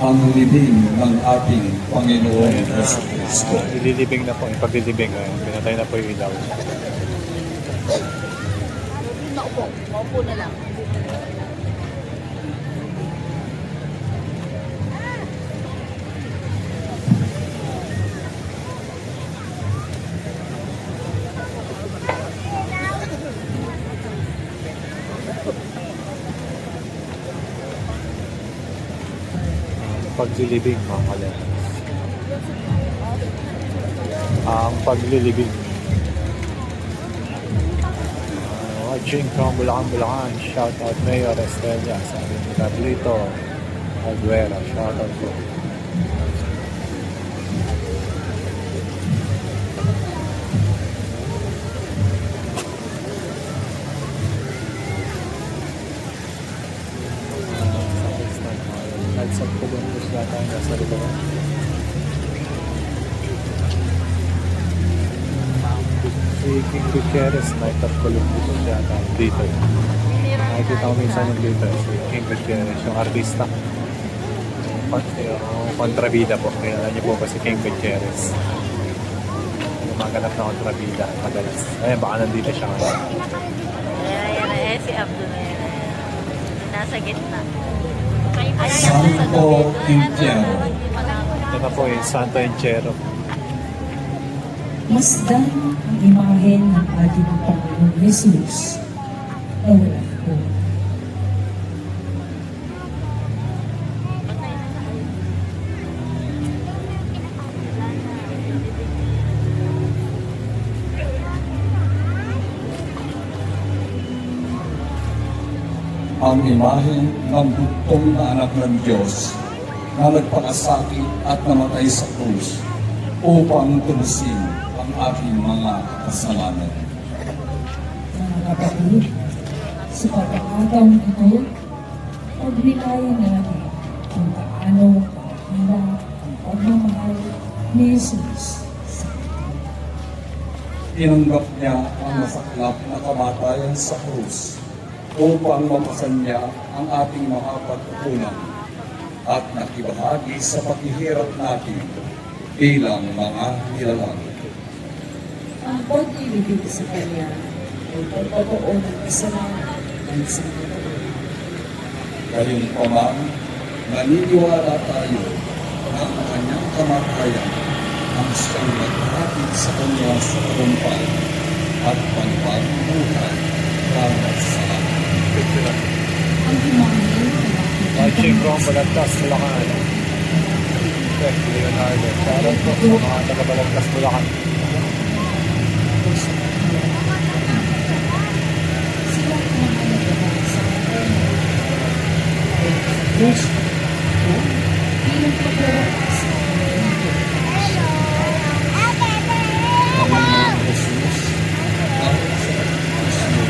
ang libing ng ating Panginoon Yesu Cristo. Ililibing na po, yung paglilibing. Pinatay na po yung ilaw. Maupo na lang. Paglilibing, mga kalera. Ang paglilibing. Watching from Bulacan. Shout out Mayor Estrella. Sabi ni Carlito Aguera. Shout out po. Nagsak po ba nito yata yung nasa likuran? Si King Gutierrez, Knight of Columbus yata dito. Nakikita ko minsan yung dito, si King Gutierrez, yung artista. Yung kontrabida po, kaya niyo po ba si King Gutierrez? Yung maganap na kontrabida, madalas. Ayun, baka nandito siya ngayon. Ayan, si Abdul na yan. Nasa gitna. Santo Entierro. Ito na po yung Santo Entierro. Masdan ang imahen ng ating Panginoon Jesus na wala po. Ang imahe ng bugtong na anak ng Diyos na nagpakasakit at namatay sa krus upang tubusin ang ating mga kasalanan. Mga kapatid, sa pagkakataong ito, pagnilayan natin kung paano kahila ang pagmamahal ni Jesus sa atin. Tinanggap niya ang masaklap na kamatayan sa krus upang mapasan niya ang ating mga pagkukulang at nakibahagi sa paghihirap natin bilang mga nilalang. Ang pag-ibig sa Kanya ay pagpapao ng kasalanan ng sanlibutan. Gayunpaman, naniniwala tayo na ang kanyang kamatayan ang siyang naghatid sa kanya sa tagumpay at panibagong buhay para sa atin. Ang imahen ng ating Watching from Balagtas, Bulacan. Chef Leonardo. Shoutout po sa mga taga-Balagtas, Bulacan. sila ang mahalaga sa atin. Diyos ko, bilang paglawakas sa Panginoon Jesus, at sa Kristo,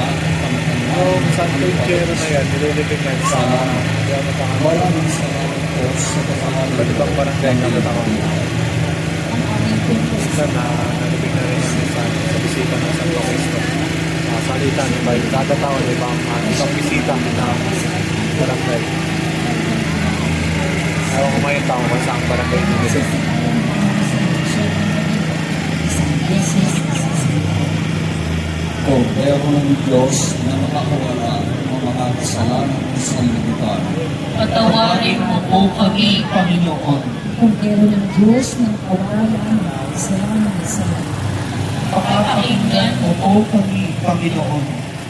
at ang Yung Santo Entierro na yan, nililipin yan sa maraming salamat po sa pagkakaroon ibang barangay na katawan. Minsan na nalipin na rin yan sa bisita ng Santo Cristo. Salitan, kada taon, ibang bisita na barangay. Ayaw ko ngayon taon kung saan barangay nilipin. Kordero ng Diyos na makakawala ng mga kasalanan ng sanlibutan. Patawarin mo po kami, Panginoon. Kordero ng Diyos ng kawalan ng kasalanan sa lahat. Pakapakinggan mo po kami, Panginoon.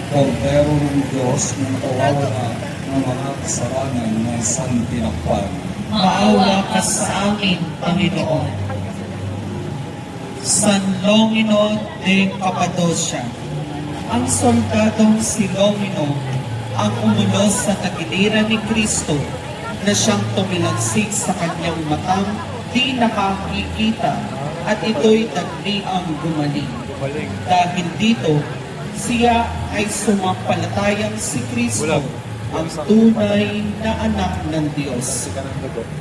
Kordero ng Diyos na nakawawala ng mga kasalanan ng santinakpan. Maawa ka sa amin, Panginoon. San Longino de Cappadocia. Ang soldadong si Longino ang umulos sa tagiliran ni Kristo na siyang tumilansik sa kanyang matang di nakakikita at ito'y dagli ang gumaling. Dahil dito, siya ay sumampalatayang si Kristo, ang tunay na anak ng Diyos.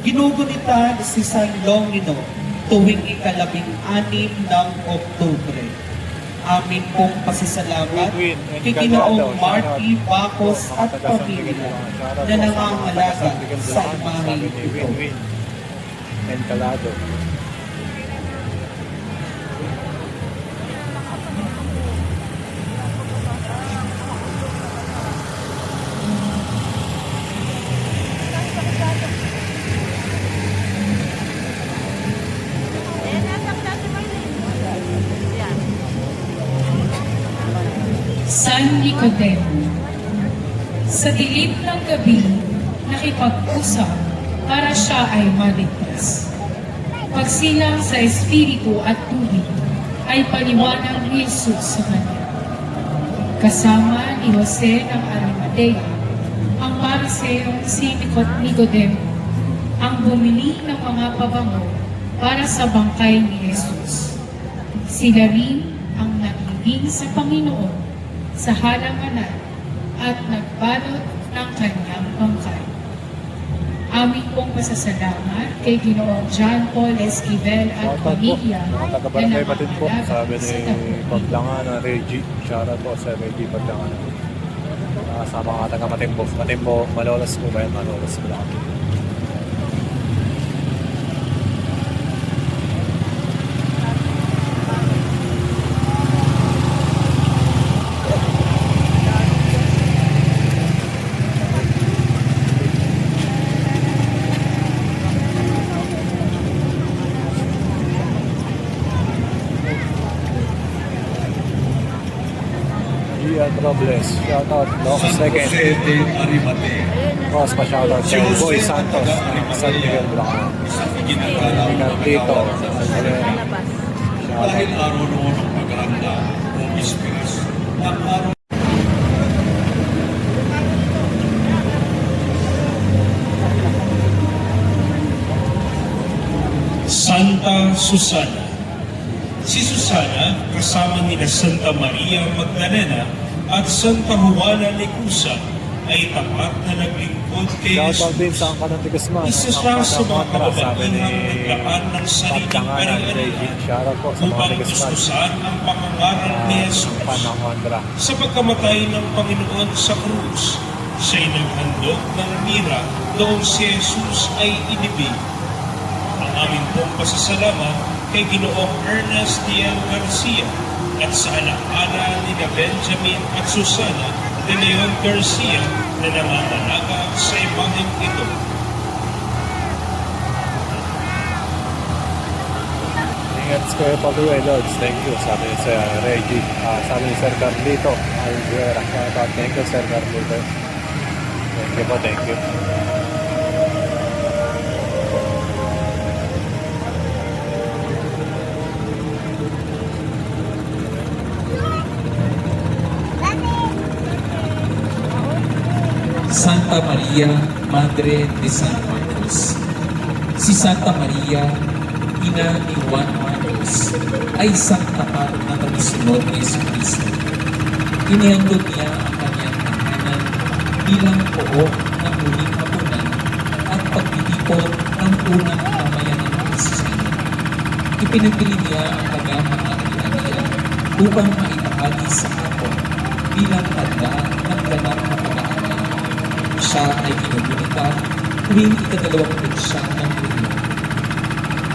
Ginugunita si San Longino tuwing ika-16 ng Oktubre. Amin pong pasasalamat Win-win and kay Gallardo. Ginoong Marty Bacos at pamilya na nangangalaga sa Sabi imahe ni ito. Win-win and Calado. Eh, nasa klase mo yun. Yan. San Nicodemo. Sa dilim ng gabi, nakipag-usap para siya ay maligtas. Pagsilang sa espiritu at tubig ay paliwanag ni Jesus sa kanya. Kasama ni Jose ng Arimatea, ang Pariseong si Nicodemo, ang bumili ng mga pabango para sa bangkay ni Jesus. Sila rin ang nagiging sa Panginoon sa halanganan at nagbalot ng kanyang bangkay. Aming pong pasasalamat kay Ginoong John Paul Esquivel at Shoutout po. pamilya Mga na taga-barangay Batid po. nangangalaga Sabi sa ni tagumpay. Paglanganan, Reggie. Shoutout po sa Reggie Paglanganan. Sa mga taga-Matimbo. Matimbo, Malolos po ba yan? Malolos po lang. Ian Robles. Shoutout. Locos San Second. Jose de Arimatea, Boss pa shoutout kay Boy Santos ng San Miguel Bulacan. ginagalang Carlito. Alera. Labas. Dahil araw noon ng paghahanda o Ispiras, ang araw Santa Susana. Si Susana, kasama nila Santa Maria Magdalena at Santa Juana Lecusa, ay tapat na naglingkod kay Shoutout din Jesus. sa Angka ng Tigasman. Isa siya sa mga Sabi ni kababaihang naglaan ng sariling Paglanganan, Reggie. ari-arian Shoutout po sa mga upang Tigasman. gustusan ang pangangaral ni Jesus. Panang Andra. Sa pagkamatay ng Panginoon sa krus, siya'y naghandog ng mira noong si Jesus ay inibig. Ang aming pong pasasalamat kay Ginoong Ernest Diel Garcia at sa alaala ni na Benjamin at Susana de Leon Garcia na nangangalaga sa imaheng ito. Ingat kayo pag-uwi, Lods. Thank you. Sabi ni Sir Reggie. Sabi ni Sir Carlito. Alvera. Shoutout. Thank you, Sir Carlito. Thank you po. Thank you. Santa Maria, Madre de San Marcos. Si Santa Maria, ina ni Juan Marcos, ay isang tapat na kamusunod ni Jesucristo. Inihandog niya ang kanyang tahanan bilang pook ng huling hapunan at pagtitipon ng unang mamayan ng Kristiyano. Ipinagpili niya ang kanyang mga ari-arian upang maitahagi sa hapon bilang tanda ng ganap na pag-aaral. Siya ay kinubunutan tuwing ika-29 ng Hulyo.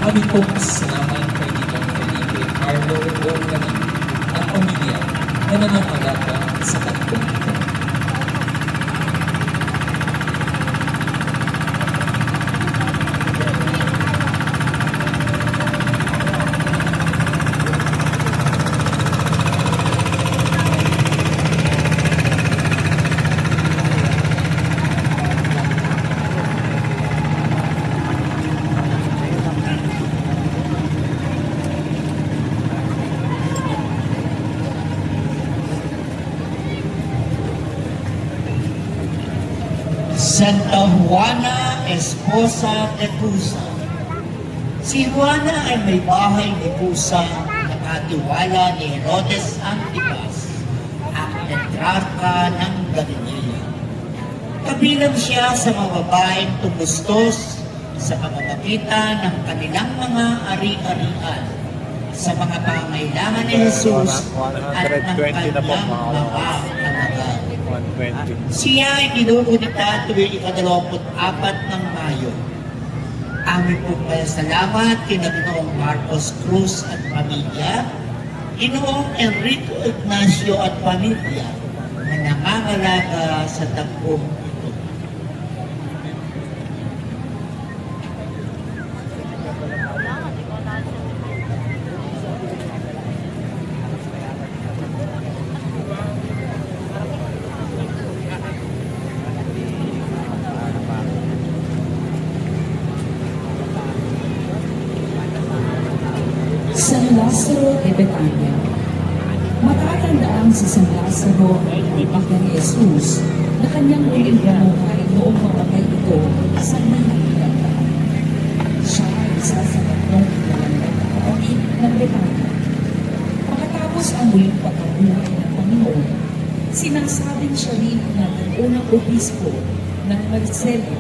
Aming pong pasasalamat kay Ninong Felipe Carlo Organin at pamilya na nanangalaga sa tatlong ito. Santa Juana Esposa de Cusa. Si Juana ay may bahay ni Cusa na katiwala ni Herodes Antipas, ang tetrarca ng Galilea. Kabilang siya sa mga babaeng tumustos sa pamamagitan ng kanilang mga ari-arian sa mga pangailangan ni Jesus at ng 120 na po, kanyang mga mga kalokas. kanagal. 120. Siya ay ginugunita tuwing ika-24 ng Mayo. Amin po kaya salamat kina Ginoong Marcos Cruz at pamilya, Ginoong Enrico Ignacio at pamilya na nangangalaga sa tagpong ito. San Lazaro de Betania. Matatandaan si San Lazaro ay kapatid ni Jesus na kanyang huling buhay noong mamatay ito sa Manila. Siya ay isa sa tatlong kilalang kapatid ng Betania. Pagkatapos ang muling pagkabuhay ng Panginoon, sinasabing siya rin ng unang obispo ng Marcelo,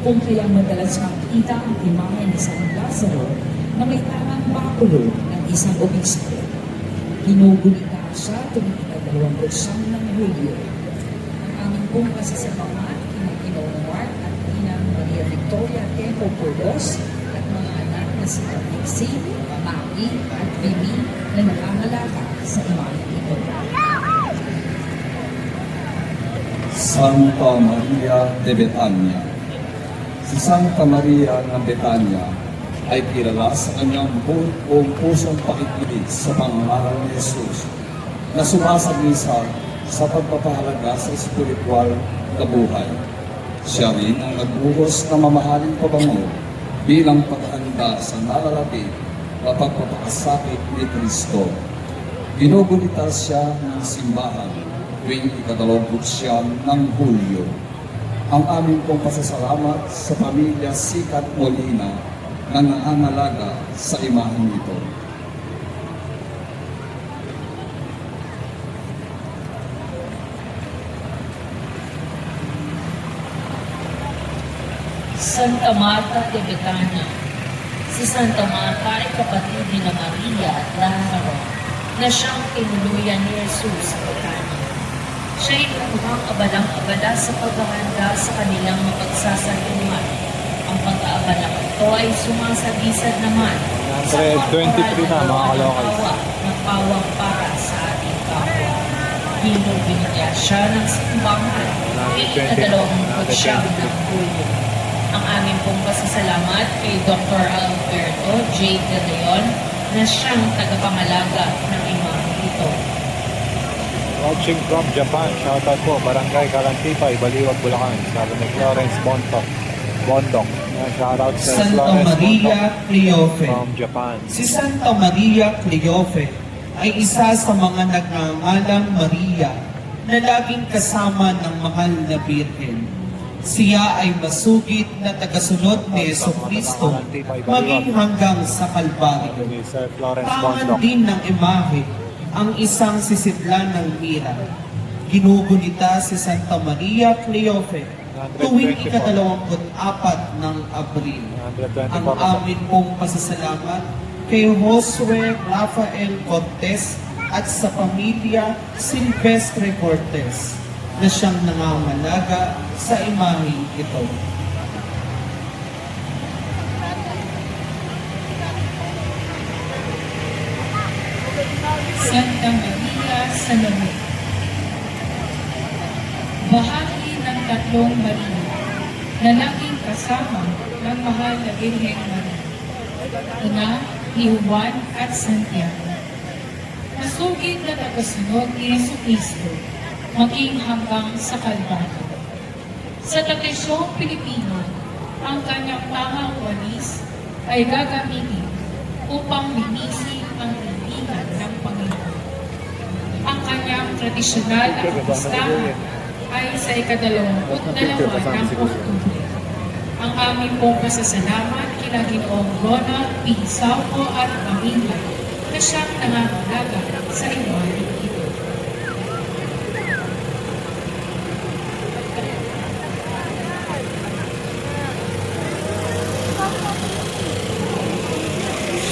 kung kaya madalas makita ang imahe ni San Lazaro na may tamang bakulo ng isang obispo. Ginugunita siya tuwing ika-29 ng Hulyo. Ang aming pong pasasalamat kina Ginoong Mark at kina Maria Victoria Tempo Pordos at mga anak na si Alexi, Maki at Bibi na nakangalaga sa imahe ito. Santa Maria de Betania. Si Santa Maria ng Betania ay kilala sa kanyang buong pusong pakikinig sa pangaral ni Jesus na sumasagisa sa pagpapahalaga sa espiritual na buhay. Siya rin ang nagbuhos ng mamahaling pabango bilang paghanda sa nalalapit na pagpapakasakit ni Kristo. Ginugunita siya ng simbahan tuwing ika-29 ng Hulyo. Ang aming pong pasasalamat sa pamilya Sikat Molina na nangangalaga sa imaheng ito. Santa Marta de Betania. Si Santa Marta ay kapatid ni Maria at Lazaro na siyang tinuluyan ni Jesus sa Betania. Siya ay lubhang abalang-abala sa paghahanda sa kanilang mapagsasaluhan. Ang pag-aabalang ito ay sumasabisad naman sa 123 na, mga kalokal. ng pawang para sa ating kapwa. Binigyan siya ng simbahan tuwing ika-29 ng Hulyo. Ang aming pong pasasalamat kay Dr. Alberto J. De Leon na siyang tagapangalaga ng imaheng ito. Watching from Japan, shoutout po, Barangay Kalantipay, Baliwag, Bulacan. Sabi ni Florence Bondok. Shoutout sa Santa Florence Maria Bondok Cleofe. from Japan. Si Santa Maria Cleofe ay isa sa mga nagngangalang Maria na laging kasama ng mahal na Birhen. Siya ay masugid na tagasunod ni Jesucristo maging hanggang sa Kalbaryo. Ni Sir Florence Taman Bondok. din ng imahe ang isang sisidlan ng mira. Ginugunita si Santa Maria Cleofe tuwing ika-24 ng Abril. 124 Ang amin pong pasasalamat kay Josue Rafael Cortez at sa pamilya Silvestre Cortez na siyang nangangalaga sa imahe ito. Santa Maria Salome. Bahagi ng tatlong Maria na laging kasama ng mahal na Birheng Maria. Una, ni Juan at Santiago. Masugid na tagasunod ni Jesucristo maging hanggang sa Kalbaryo. Sa tradisyong Pilipino, ang kanyang tahang walis ay gagamitin upang minisi ang kaibigan ng Panginoon. Ang kanyang tradisyonal na kapistahan ay sa ika-22 ng Oktubre. Ang aming pong pasasalamat kina Ginoong Ronald P. Sauco at pamilya na siyang nangangalaga sa imahe ito.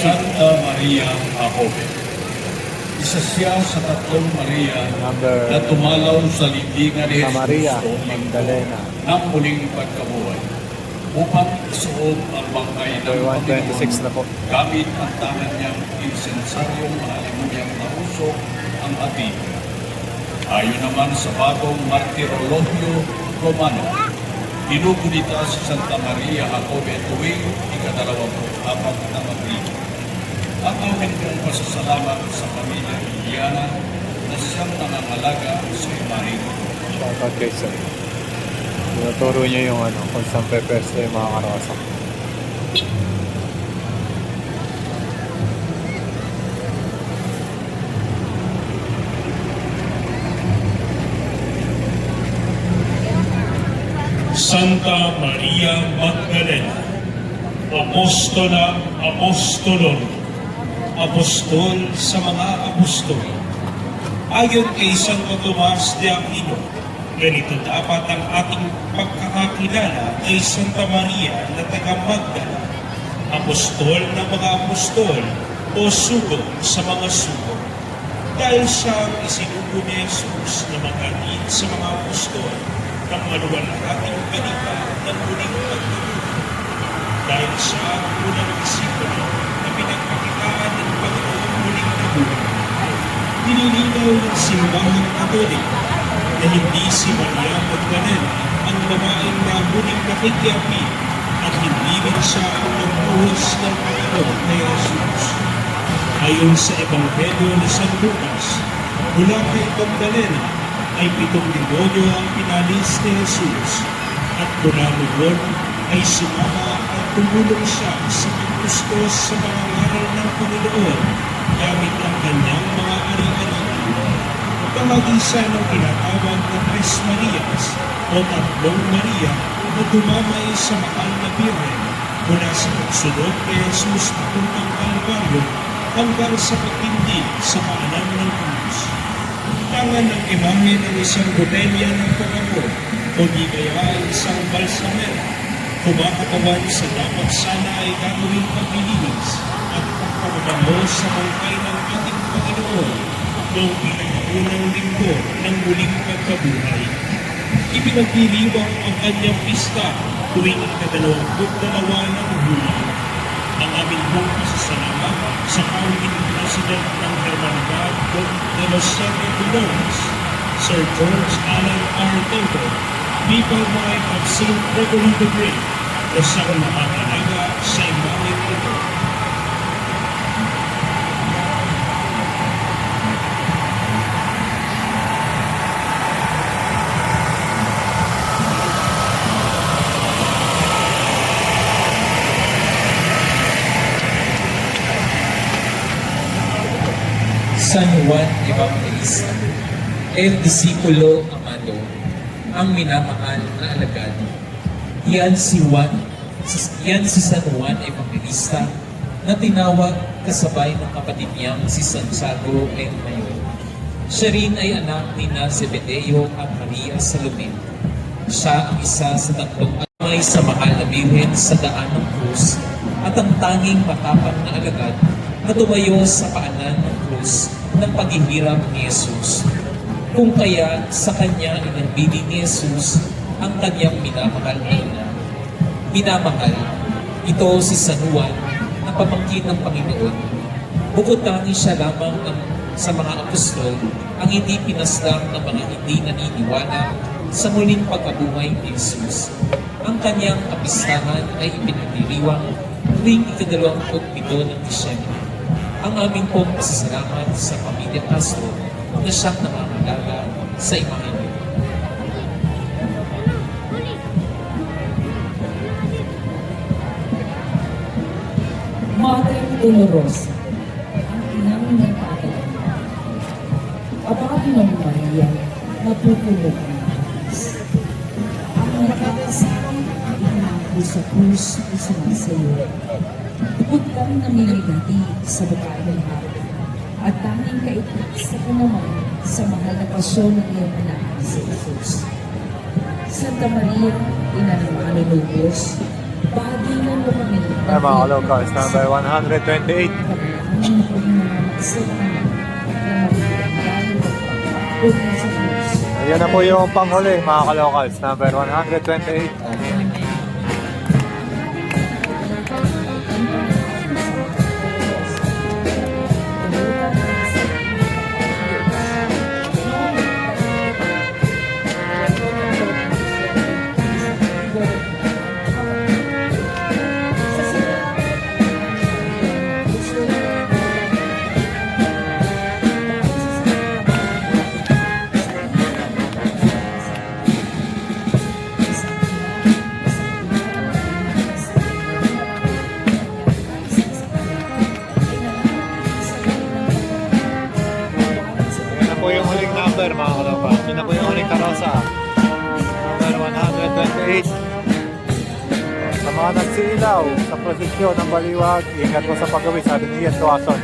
Santa Maria Jacobe. Isa siya sa tatlong Maria Number na tumalaw sa libingan ni Jesus Maria noong Magdalena. ng muling pagkabuhay upang isuot ang bangkay ng Number Panginoon 126 na po. gamit ang tangan niyang insensaryong halimunyang nausok ang atin. Ayon naman sa bagong Martirologyo Romano, inugunita si Santa Maria Jacobe tuwing ika-24 na Abril. At amin kong pasasalamat sa pamilya Liliana na siyang nangangalaga sa imahe ko. Shoutout kay Sir. Tinuturo niya yung kung saan pepesto yung mga karasa. Santa Maria Magdalena, Apostola Apostolon, Apostol sa mga apostol. Ayon kay Santo Tomas de Aquino, ganito dapat ang ating pagkakakilala kay Santa Maria na taga Magdala, apostol ng mga apostol o sugod sa mga sugod. Dahil siyang isinugo ni Jesus na mag-alin sa mga apostol ng maluwalhating balita ng muling pagkabuhay. Dahil siya ang unang disipulo na pinagpakitaan ng Panginoon muling nabuhay. Nililinaw ng simbahang Katolik na hindi si Maria Magdalena ang babaeng na muling nakikiapin at hindi rin siya ang nagbuhos ng Panginoon na Jesus. Ayon sa Ebanghelyo ni San Lucas, mula kay Magdalena ay 7 demonyo ang pinalis ni Jesus at mula noon ay sumama at tumulong siya sa pagkustos sa mga ngaral ng Panginoon gamit ang kanyang mga ari-ari. Kamag-isa ng tinatawag na Tres Marias o Tatlong Maria na dumamay sa mahal na Birhen mula sa pagsunod kay Jesus papuntang Kalbaryo hanggang sa pagtindi sa paanan ng krus. Tangan ng imahe ng isang botelya ng pagamo o di kaya isang balsamera, kumakatawan sa dapat sana ay gagawing paglilinis at pagpapabango sa bangkay ng ating Panginoon noong pinakaunang linggo ng muling pagkabuhay. Ipinagdiriwang ang kanyang pista tuwing ika-22 ng Hulyo. Ang aming pong pasasalamat sa founding president ng Hermanidad de los Siete Dolores, Sir George Allen R. Temple, People Wife of St. Gregory the Great, na siyang nakakalaga sa imahe ito. San Juan Evangelista, el disipulo amado, ang minamahal na alagad. Yan si San Juan Evangelista na tinawag kasabay ng kapatid niyang si Santiago and Mayor. Siya rin ay anak ni Zebedeo at Maria Salome. Siya ang isa sa tatlong amay sa mahal na Birhen sa daan ng krus at ang tanging matapang na alagad na tumayo sa paanan ng krus ng paghihirap ni Jesus. Kung kaya sa kanya inambili ni Jesus ang kanyang minamahal na ina. Minamahal, ito si San Juan na pamangkin ng Panginoon. Bukod tanging siya lamang sa mga apostol ang hindi pinaslang ng mga hindi naniniwala sa muling pagkabuhay ni Jesus. Ang kanyang kapistahan ay ipinagdiriwang tuwing ika-27 ng Disyembre. Ang aming pong pasasalamat sa pamilya Castro na siyang nangangalaga sa imahe nito. Mother Dolorosa, ang inang nagpapalala. Abati ng Maria, napupuno ng nais. Ang nakakasakit ang inako sa krus o sumasayo. Bukod kang namimigati sa babae ng hapon, at tanging kaitisa ko naman sa mahal na pasyon ng iyong anak si Jesus. Santa Maria, ina ng Manunubos, Bagay na mo kami. Ay, mga kalocals, number 128. Ayan na po yung panghuli, mga kalocals, number 128. Ayan na po yung huling number, mga kalocals. Ayan na po yung huling karosa. Number 128. Sa mga nagsiilaw sa prosesyon ng baliwag, ingat po sa paggawi, sabi ni Ian Tuason.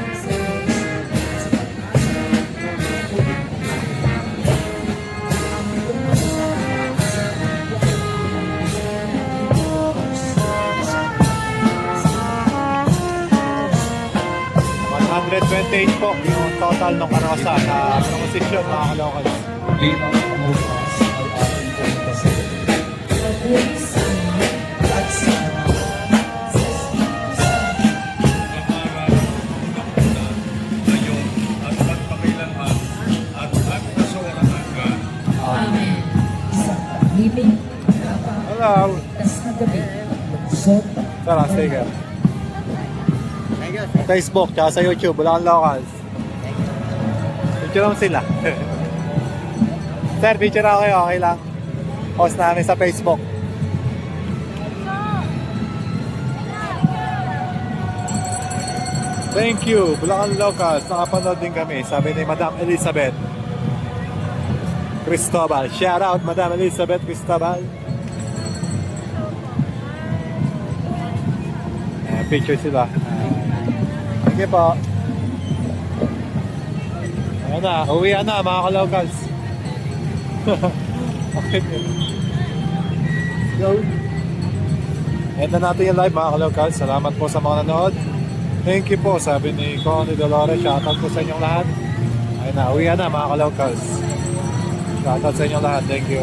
$128 po yung total ng karosa na prosesyon, mga kalocals. Bilang pangubas ay ating pagkasin. At sana ngayon at magpakailanman at kasawalan hanggan. Amen. Isang pag-ibig, Hello! tas na gabi, magsot, Tara, sticker. Facebook, tsaka sa YouTube, Bulacan Locals. Picture lang sila. Sir, picture ako kayo, okay lang. Post namin sa Facebook. Thank you, Bulacan Locals. Nakapanood din kami, sabi ni Madam Elizabeth Cristobal. Shout out, Madam Elizabeth Cristobal. Picture sila. Sige po. Ayan na, uwian na mga ka-locals. Okay. Go. End na natin yung live, mga ka-locals. Salamat po sa mga nanood. Thank you po, sabi ni Connie Dolores. Shoutout po sa inyong lahat. Ayun na, uwian na mga ka-locals. Shoutout sa inyong lahat. Thank you.